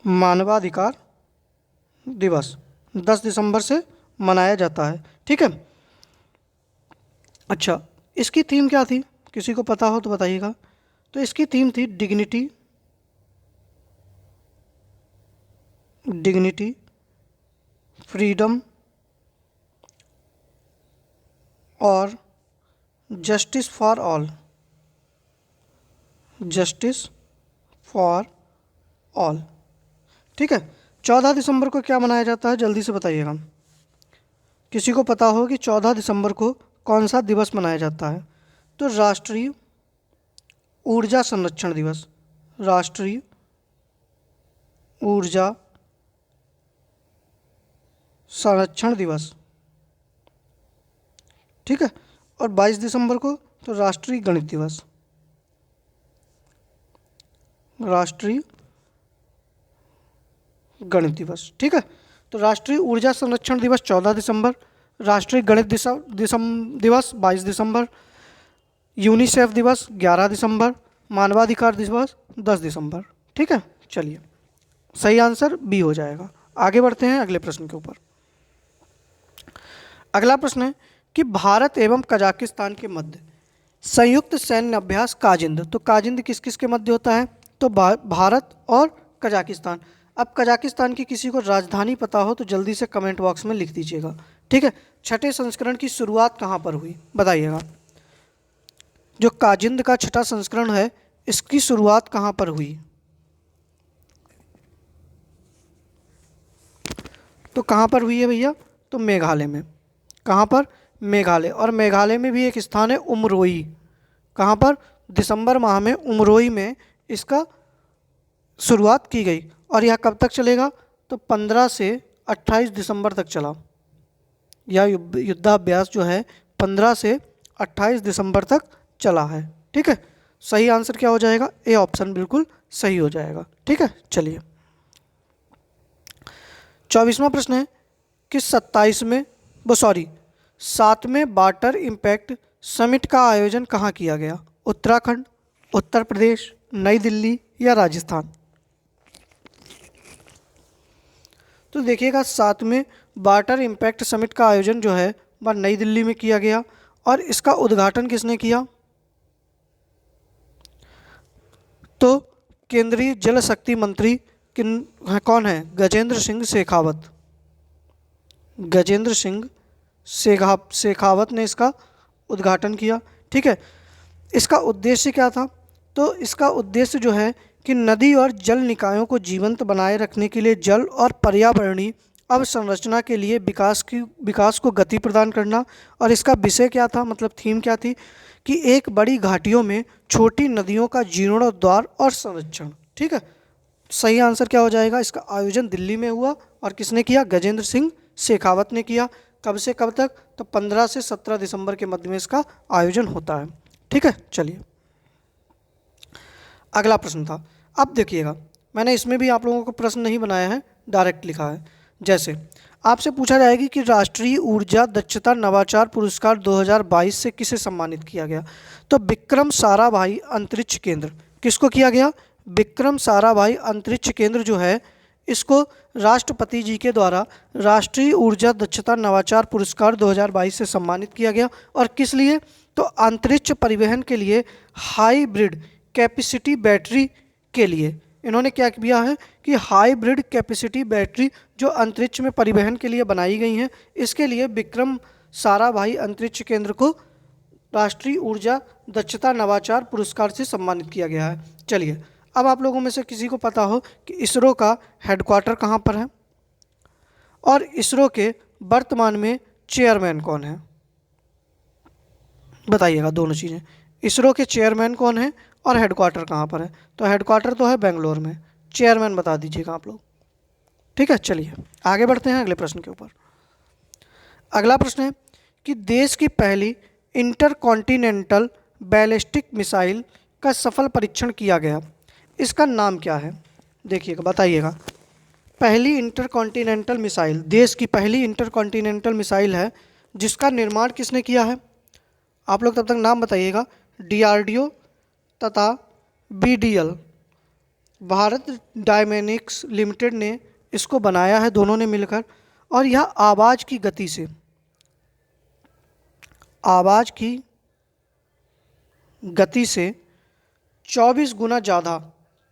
मानवाधिकार दिवस 10 दिसंबर से मनाया जाता है। ठीक है, अच्छा, इसकी थीम क्या थी? किसी को पता हो तो बताइएगा। तो इसकी थीम थी डिग्निटी, फ्रीडम और जस्टिस फॉर ऑल। ठीक है, 14 दिसंबर को क्या मनाया जाता है? जल्दी से बताइएगा। किसी को पता हो कि 14 दिसंबर को कौन सा दिवस मनाया जाता है? तो राष्ट्रीय ऊर्जा संरक्षण दिवस। राष्ट्रीय ऊर्जा संरक्षण दिवस। ठीक है, और 22 दिसंबर को तो राष्ट्रीय गणित दिवस। राष्ट्रीय गणित दिवस। ठीक है, तो राष्ट्रीय ऊर्जा संरक्षण दिवस 14 दिसंबर, राष्ट्रीय गणित दिवस 22 दिसंबर, यूनिसेफ दिवस 11 दिसंबर, मानवाधिकार दिवस 10 दिसंबर। ठीक है, चलिए सही आंसर बी हो जाएगा। आगे बढ़ते हैं अगले प्रश्न के ऊपर। अगला प्रश्न है कि भारत एवं कजाकिस्तान के मध्य संयुक्त सैन्य अभ्यास काजिंद। तो काजिंद किस किस के मध्य होता है? तो भारत और कजाकिस्तान। अब कजाकिस्तान की किसी को राजधानी पता हो तो जल्दी से कमेंट बॉक्स में लिख दीजिएगा। ठीक है, छठे संस्करण की शुरुआत कहाँ पर हुई? बताइएगा। जो काजिंद का छठा संस्करण है, इसकी शुरुआत कहाँ पर हुई? तो कहाँ पर हुई है भैया? तो मेघालय में। कहाँ पर? मेघालय। और मेघालय में भी एक स्थान है उमरोई। कहाँ पर? दिसंबर माह में उमरोई में इसका शुरुआत की गई। और यह कब तक चलेगा? तो 15 से 28 दिसंबर तक चला। यह युद्धाभ्यास जो है 15 से 28 दिसंबर तक चला है। ठीक है, सही आंसर क्या हो जाएगा? ए ऑप्शन बिल्कुल सही हो जाएगा। ठीक है, चलिए 24वां प्रश्न है किस 7वें वाटर इम्पैक्ट समिट का आयोजन कहाँ किया गया? उत्तराखंड, उत्तर प्रदेश, नई दिल्ली या राजस्थान? तो देखिएगा 7वें वाटर इम्पैक्ट समिट का आयोजन जो है वह नई दिल्ली में किया गया और इसका उद्घाटन किसने किया? तो केंद्रीय जल शक्ति मंत्री कौन है? गजेंद्र सिंह शेखावत। गजेंद्र सिंह शेखावत ने इसका उद्घाटन किया। ठीक है, इसका उद्देश्य क्या था? तो इसका उद्देश्य जो है कि नदी और जल निकायों को जीवंत बनाए रखने के लिए जल और पर्यावरणीय अवसंरचना के लिए विकास को गति प्रदान करना। और इसका विषय क्या था, मतलब थीम क्या थी? कि एक बड़ी घाटियों में छोटी नदियों का जीर्णोद्धार और संरक्षण। ठीक है, सही आंसर क्या हो जाएगा? इसका आयोजन दिल्ली में हुआ और किसने किया? गजेंद्र सिंह शेखावत ने किया। कब से कब तक? तो 15 से 17 दिसंबर के मध्य में इसका आयोजन होता है। ठीक है, चलिए अगला प्रश्न था। अब देखिएगा, मैंने इसमें भी आप लोगों को प्रश्न नहीं बनाया है, डायरेक्ट लिखा है। जैसे आपसे पूछा जाएगी कि राष्ट्रीय ऊर्जा दक्षता नवाचार पुरस्कार 2022 से किसे सम्मानित किया गया? तो विक्रम साराभाई अंतरिक्ष केंद्र। किसको किया गया? विक्रम साराभाई अंतरिक्ष केंद्र जो है इसको राष्ट्रपति जी के द्वारा राष्ट्रीय ऊर्जा दक्षता नवाचार पुरस्कार 2022 से सम्मानित किया गया। और किस लिए? तो अंतरिक्ष परिवहन के लिए हाइब्रिड कैपेसिटी बैटरी के लिए इन्होंने क्या किया है कि हाइब्रिड कैपेसिटी बैटरी जो अंतरिक्ष में परिवहन के लिए बनाई गई हैं, इसके लिए विक्रम साराभाई अंतरिक्ष केंद्र को राष्ट्रीय ऊर्जा दक्षता नवाचार पुरस्कार से सम्मानित किया गया है। चलिए, अब आप लोगों में से किसी को पता हो कि इसरो का हेडक्वार्टर कहाँ पर है और इसरो के वर्तमान में चेयरमैन कौन है? बताइएगा दोनों चीज़ें। इसरो के चेयरमैन कौन है और हेडक्वार्टर कहाँ पर है? तो हेडक्वार्टर तो है बेंगलोर में, चेयरमैन बता दीजिएगा आप लोग। ठीक है, चलिए आगे बढ़ते हैं अगले प्रश्न के ऊपर। अगला प्रश्न है कि देश की पहली इंटरकॉन्टिनेंटल बैलिस्टिक मिसाइल का सफल परीक्षण किया गया, इसका नाम क्या है? देखिएगा, बताइएगा। पहली इंटरकॉन्टिनेंटल मिसाइल, देश की पहली इंटरकॉन्टिनेंटल मिसाइल है जिसका निर्माण किसने किया है? आप लोग तब तक नाम बताइएगा। DRDO तथा BDL, भारत डायनेमिक्स लिमिटेड ने इसको बनाया है, दोनों ने मिलकर। और यह आवाज़ की गति से 24 गुना ज़्यादा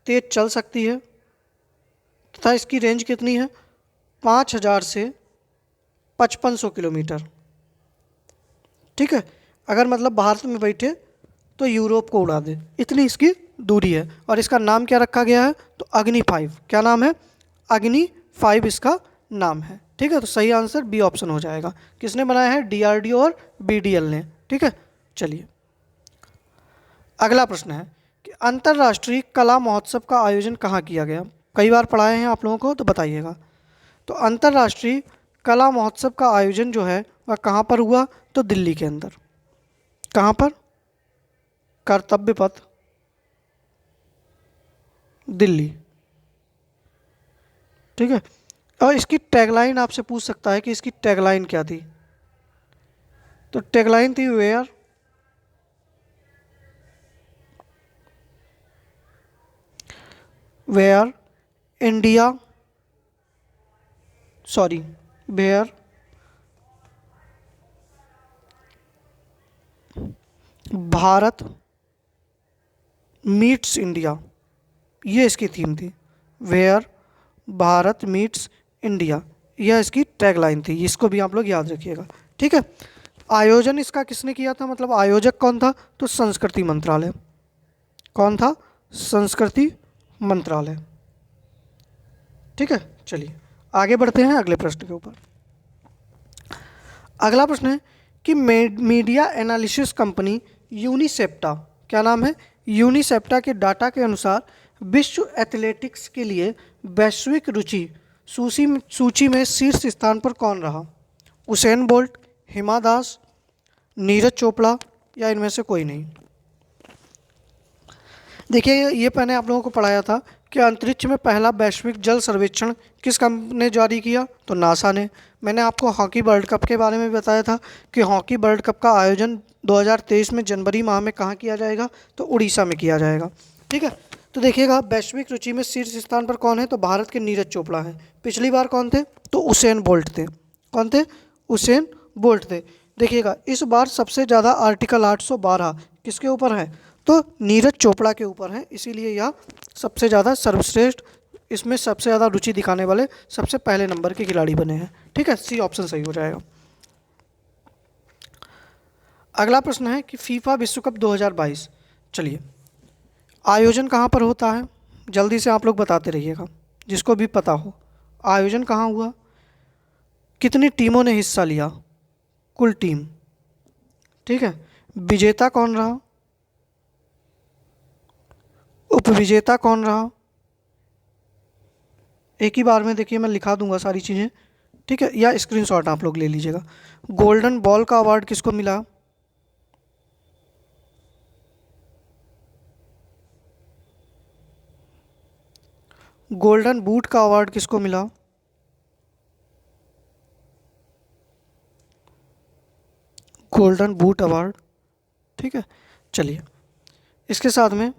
तेज चल सकती है तथा इसकी रेंज कितनी है? 5000 से 5500 किलोमीटर। ठीक है, अगर मतलब भारत में बैठे तो यूरोप को उड़ा दे, इतनी इसकी दूरी है। और इसका नाम क्या रखा गया है? तो अग्नि 5। क्या नाम है? अग्नि 5 इसका नाम है। ठीक है, तो सही आंसर बी ऑप्शन हो जाएगा। किसने बनाया है? DRDO और BDL ने। ठीक है, चलिए अगला प्रश्न है कि अंतर्राष्ट्रीय कला महोत्सव का आयोजन कहाँ किया गया? कई बार पढ़ाए हैं आप लोगों को, तो बताइएगा। तो अंतर्राष्ट्रीय कला महोत्सव का आयोजन जो है वह कहाँ पर हुआ? तो दिल्ली के अंदर। कहाँ पर? कर्तव्य पथ, दिल्ली। ठीक है, और इसकी टैगलाइन आपसे पूछ सकता है कि इसकी टैगलाइन क्या थी? तो टैगलाइन थी वेयर भारत मीट्स इंडिया, ये इसकी थीम थी। वेयर भारत मीट्स इंडिया, यह इसकी टैगलाइन थी। इसको भी आप लोग याद रखिएगा। ठीक है, आयोजन इसका किसने किया था, मतलब आयोजक कौन था? तो संस्कृति मंत्रालय। कौन था? संस्कृति मंत्रालय। ठीक है, चलिए आगे बढ़ते हैं अगले प्रश्न के ऊपर। अगला प्रश्न है कि मीडिया एनालिसिस कंपनी यूनिसेप्टा, क्या नाम है? यूनिसेप्टा के डाटा के अनुसार विश्व एथलेटिक्स के लिए वैश्विक रुचि सूची में शीर्ष स्थान पर कौन रहा? उसेन बोल्ट, हिमा दास, नीरज चोपड़ा या इनमें से कोई नहीं? देखिए, ये मैंने आप लोगों को पढ़ाया था कि अंतरिक्ष में पहला वैश्विक जल सर्वेक्षण किस कंपनी ने जारी किया? तो नासा ने। मैंने आपको हॉकी वर्ल्ड कप के बारे में बताया था कि हॉकी वर्ल्ड कप का आयोजन 2023 में जनवरी माह में कहाँ किया जाएगा? तो उड़ीसा में किया जाएगा। ठीक है, तो देखिएगा वैश्विक रुचि में शीर्ष स्थान पर कौन है? तो भारत के नीरज चोपड़ा है। पिछली बार कौन थे? तो उसेन बोल्ट थे। कौन थे? उसेन बोल्ट थे। देखिएगा इस बार सबसे ज़्यादा आर्टिकल 812 किसके ऊपर है? तो नीरज चोपड़ा के ऊपर है, इसीलिए यह सबसे ज़्यादा सर्वश्रेष्ठ, इसमें सबसे ज़्यादा रुचि दिखाने वाले सबसे पहले नंबर के खिलाड़ी बने हैं। ठीक है, सी ऑप्शन सही हो जाएगा। अगला प्रश्न है कि फीफा विश्व कप 2022, चलिए आयोजन कहाँ पर होता है? जल्दी से आप लोग बताते रहिएगा, जिसको भी पता हो। आयोजन कहाँ हुआ? कितनी टीमों ने हिस्सा लिया? कुल टीम। ठीक है, विजेता कौन रहा? उपविजेता कौन रहा? एक ही बार में देखिए मैं लिखा दूंगा सारी चीज़ें, ठीक है, या स्क्रीनशॉट आप लोग ले लीजिएगा। गोल्डन बॉल का अवार्ड किसको मिला? गोल्डन बूट का अवार्ड किसको मिला? Golden boot award. ठीक है, चलिए इसके साथ में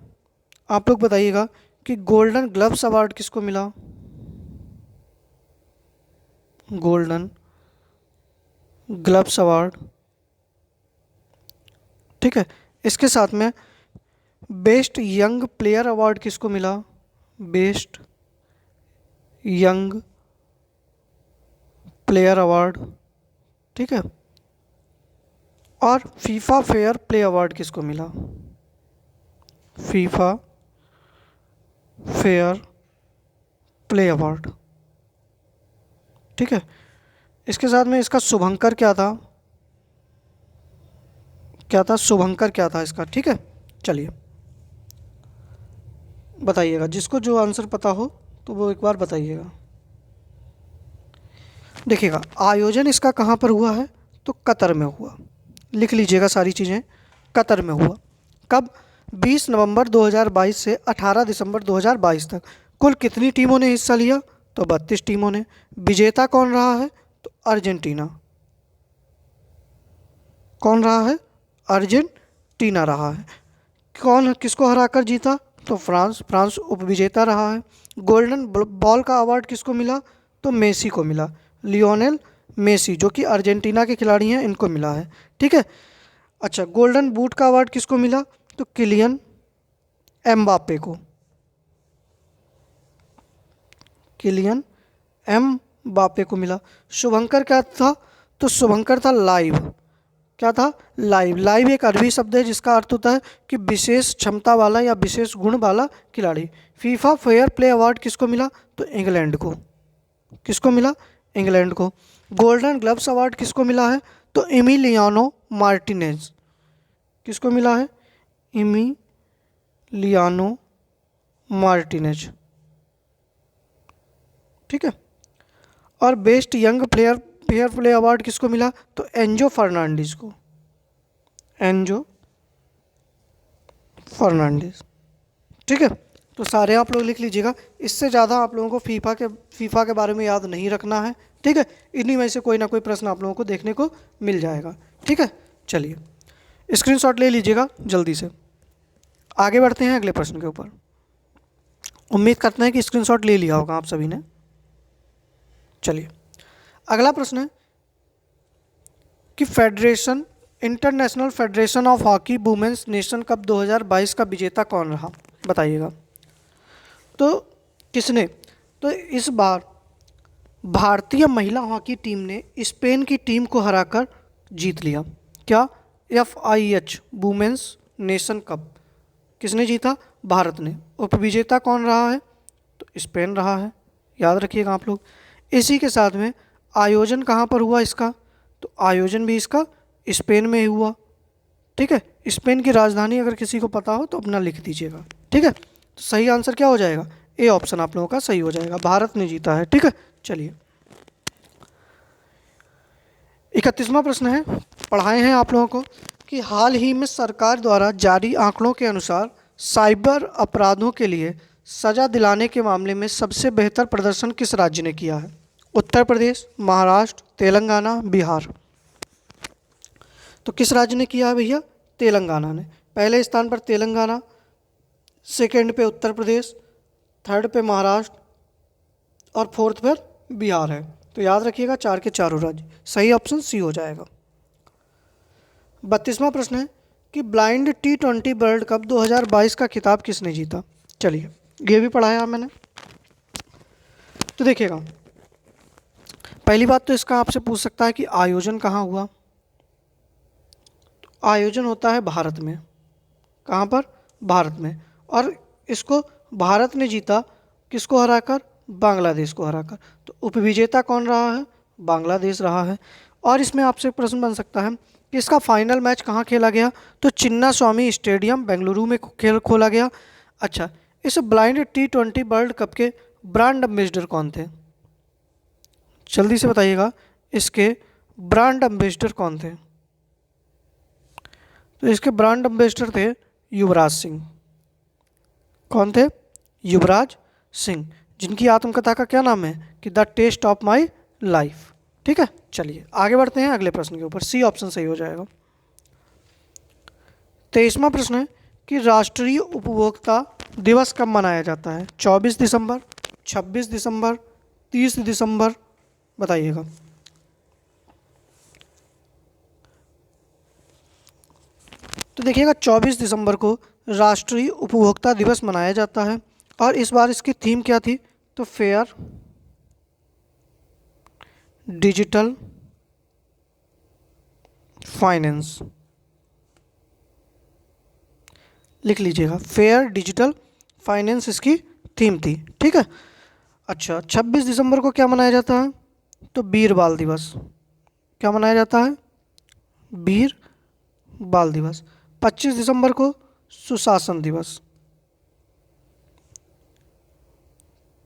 आप लोग बताइएगा कि गोल्डन ग्लव्स अवार्ड किसको मिला? Golden gloves award. ठीक है, इसके साथ में बेस्ट यंग प्लेयर अवार्ड किसको मिला? Best young player award. ठीक है, और फीफा फेयर प्ले अवार्ड किसको मिला? FIFA fair play award. ठीक है, इसके साथ में इसका शुभंकर क्या था? क्या था शुभंकर, क्या था इसका? ठीक है, चलिए बताइएगा, जिसको जो आंसर पता हो तो वो एक बार बताइएगा। देखिएगा आयोजन इसका कहाँ पर हुआ है? तो कतर में हुआ। लिख लीजिएगा सारी चीज़ें, कतर में हुआ। कब? 20 नवंबर 2022 से 18 दिसंबर 2022 तक। कुल कितनी टीमों ने हिस्सा लिया? तो 32 टीमों ने। विजेता कौन रहा है? तो अर्जेंटीना। कौन रहा है? अर्जेंटीना रहा है। कौन किसको हराकर जीता? तो फ्रांस। फ्रांस उपविजेता रहा है। गोल्डन बॉल का अवार्ड किसको मिला? तो मेसी को मिला। लियोनेल मेसी जो कि अर्जेंटीना के खिलाड़ी हैं, इनको मिला है। ठीक है, अच्छा गोल्डन बूट का अवार्ड किसको मिला? तो किलियन एम्बापे को। किलियन एम्बापे को मिला। शुभंकर क्या था? तो शुभंकर था लाइव। क्या था? लाइव। लाइव एक अरबी शब्द है जिसका अर्थ होता है कि विशेष क्षमता वाला या विशेष गुण वाला खिलाड़ी। फीफा फेयर प्ले अवार्ड किसको मिला? तो इंग्लैंड को। किसको मिला? इंग्लैंड को। गोल्डन ग्लव्स अवार्ड किसको मिला है? तो एमिलियानो मार्टिनेज। किसको मिला है? Emiliano Martinez. ठीक है, और best young player fair play award किसको मिला? तो एंजो फर्नांडिस को। Enzo Fernandez. ठीक है, तो सारे आप लोग लिख लीजिएगा। इससे ज़्यादा आप लोगों को फीफा के बारे में याद नहीं रखना है। ठीक है, इन्हीं में से कोई ना कोई प्रश्न आप लोगों को देखने को मिल जाएगा। ठीक है, चलिए स्क्रीनशॉट ले लीजिएगा जल्दी से। आगे बढ़ते हैं अगले प्रश्न के ऊपर। उम्मीद करते हैं कि स्क्रीनशॉट ले लिया होगा आप सभी ने। चलिए अगला प्रश्न है कि federation international federation of hockey women's nations cup 2022 का विजेता कौन रहा? बताइएगा। तो किसने? तो इस बार भारतीय महिला हॉकी टीम ने स्पेन की टीम को हराकर जीत लिया। क्या? FIH वुमेन्स नेशन कप किसने जीता? भारत ने। उपविजेता कौन रहा है? तो स्पेन रहा है, याद रखिएगा आप लोग। इसी के साथ में आयोजन कहाँ पर हुआ इसका? तो आयोजन भी इसका स्पेन में ही हुआ। ठीक है, स्पेन की राजधानी अगर किसी को पता हो तो अपना लिख दीजिएगा। ठीक है, तो सही आंसर क्या हो जाएगा? ए ऑप्शन आप लोगों का सही हो जाएगा, भारत ने जीता है। ठीक है, चलिए 31वां प्रश्न है, पढ़ाए हैं आप लोगों को कि हाल ही में सरकार द्वारा जारी आंकड़ों के अनुसार साइबर अपराधों के लिए सजा दिलाने के मामले में सबसे बेहतर प्रदर्शन किस राज्य ने किया है? उत्तर प्रदेश, महाराष्ट्र, तेलंगाना, बिहार। तो किस राज्य ने किया है भैया? तेलंगाना ने। पहले स्थान पर तेलंगाना, सेकंड पे उत्तर प्रदेश, थर्ड पे महाराष्ट्र और फोर्थ पर बिहार है। तो याद रखिएगा 4 के चारों राज्य। सही ऑप्शन सी हो जाएगा। 32वां प्रश्न है कि ब्लाइंड T20 वर्ल्ड कप 2022 का खिताब किसने जीता? चलिए, ये भी पढ़ाया मैंने। तो देखिएगा, पहली बात तो इसका आपसे पूछ सकता है कि आयोजन कहाँ हुआ? तो आयोजन होता है भारत में। कहाँ पर? भारत में। और इसको भारत ने जीता किसको हराकर? बांग्लादेश को हराकर। तो उपविजेता कौन रहा है? बांग्लादेश रहा है। और इसमें आपसे प्रश्न बन सकता है कि इसका फाइनल मैच कहाँ खेला गया? तो चिन्ना स्वामी स्टेडियम बेंगलुरु में खेल खोला गया। अच्छा, इस ब्लाइंड T20 वर्ल्ड कप के ब्रांड एम्बेसडर कौन थे? जल्दी से बताइएगा, इसके ब्रांड एम्बेसडर कौन थे? तो इसके ब्रांड एम्बेसडर थे युवराज सिंह। कौन थे? युवराज सिंह, जिनकी आत्मकथा का क्या नाम है कि the test of my life. ठीक है, चलिए आगे बढ़ते हैं अगले प्रश्न के ऊपर। सी ऑप्शन सही हो जाएगा। 23वां प्रश्न है कि राष्ट्रीय उपभोक्ता दिवस कब मनाया जाता है? 24 दिसंबर, 26 दिसंबर, 30 दिसंबर, बताइएगा। तो देखिएगा 24 दिसंबर को राष्ट्रीय उपभोक्ता दिवस मनाया जाता है। और इस बार इसकी थीम क्या थी? तो फेयर, डिजिटल, फाइनेंस। लिख लीजिएगा, फेयर, डिजिटल, फाइनेंस इसकी थीम थी। ठीक है। अच्छा, 26 दिसंबर को क्या मनाया जाता है? तो वीर बाल दिवस। क्या मनाया जाता है? वीर बाल दिवस। 25 दिसंबर को सुशासन दिवस।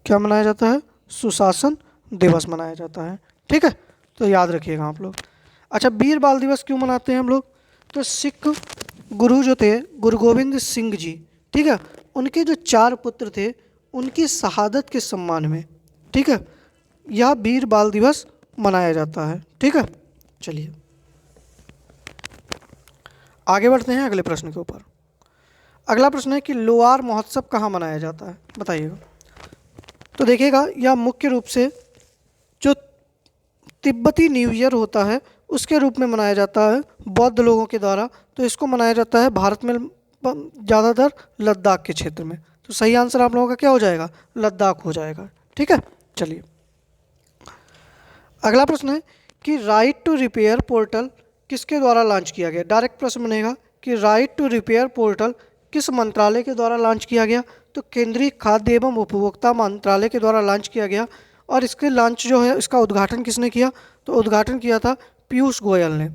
क्या मनाया जाता है? सुशासन दिवस मनाया जाता है। ठीक है, तो याद रखिएगा आप लोग। अच्छा, वीर बाल दिवस क्यों मनाते हैं हम लोग? तो सिख गुरु जो थे गुरु गोविंद सिंह जी, ठीक है, उनके जो 4 पुत्र थे उनकी शहादत के सम्मान में, ठीक है, यह वीर बाल दिवस मनाया जाता है। ठीक है, चलिए आगे बढ़ते हैं अगले प्रश्न के ऊपर। अगला प्रश्न है कि लोअर महोत्सव कहाँ मनाया जाता है? बताइएगा। तो देखिएगा, यह मुख्य रूप से जो तिब्बती न्यू ईयर होता है उसके रूप में मनाया जाता है बौद्ध लोगों के द्वारा। तो इसको मनाया जाता है भारत में ज़्यादातर लद्दाख के क्षेत्र में। तो सही आंसर आप लोगों का क्या हो जाएगा? लद्दाख हो जाएगा। ठीक है, चलिए अगला प्रश्न है कि राइट टू रिपेयर पोर्टल किसके द्वारा लॉन्च किया गया? डायरेक्ट प्रश्न बनेगा कि राइट टू रिपेयर पोर्टल किस मंत्रालय के द्वारा लॉन्च किया गया? तो केंद्रीय खाद्य एवं उपभोक्ता मंत्रालय के द्वारा लॉन्च किया गया। और इसके लॉन्च जो है, इसका उद्घाटन किसने किया? तो उद्घाटन किया था पीयूष गोयल ने।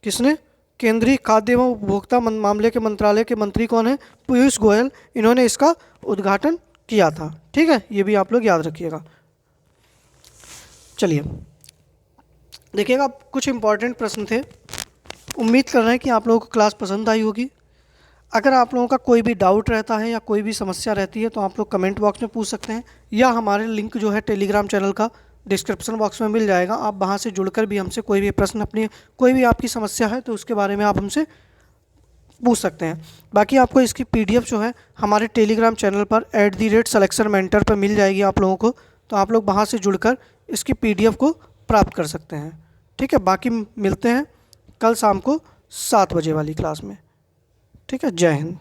किसने? केंद्रीय खाद्य एवं उपभोक्ता मामले के मंत्रालय के मंत्री कौन है? पीयूष गोयल। इन्होंने इसका उद्घाटन किया था। ठीक है, ये भी आप लोग याद रखिएगा। चलिए देखिएगा, कुछ इंपॉर्टेंट प्रश्न थे। उम्मीद कर रहे हैं कि आप लोगों को क्लास पसंद आई होगी। अगर आप लोगों का कोई भी डाउट रहता है या कोई भी समस्या रहती है तो आप लोग कमेंट बॉक्स में पूछ सकते हैं, या हमारे लिंक जो है टेलीग्राम चैनल का डिस्क्रिप्शन बॉक्स में मिल जाएगा। आप वहां से जुड़कर भी हमसे कोई भी प्रश्न, अपनी कोई भी आपकी समस्या है तो उसके बारे में आप हमसे पूछ सकते हैं। बाकी आपको इसकी PDF जो है हमारे टेलीग्राम चैनल पर @selection mentor पर मिल जाएगी आप लोगों को। तो आप लोग वहाँ से जुड़कर इसकी PDF को प्राप्त कर सकते हैं। ठीक है, बाकी मिलते हैं कल शाम को 7 बजे वाली क्लास में। ठीक है, जय हिंद।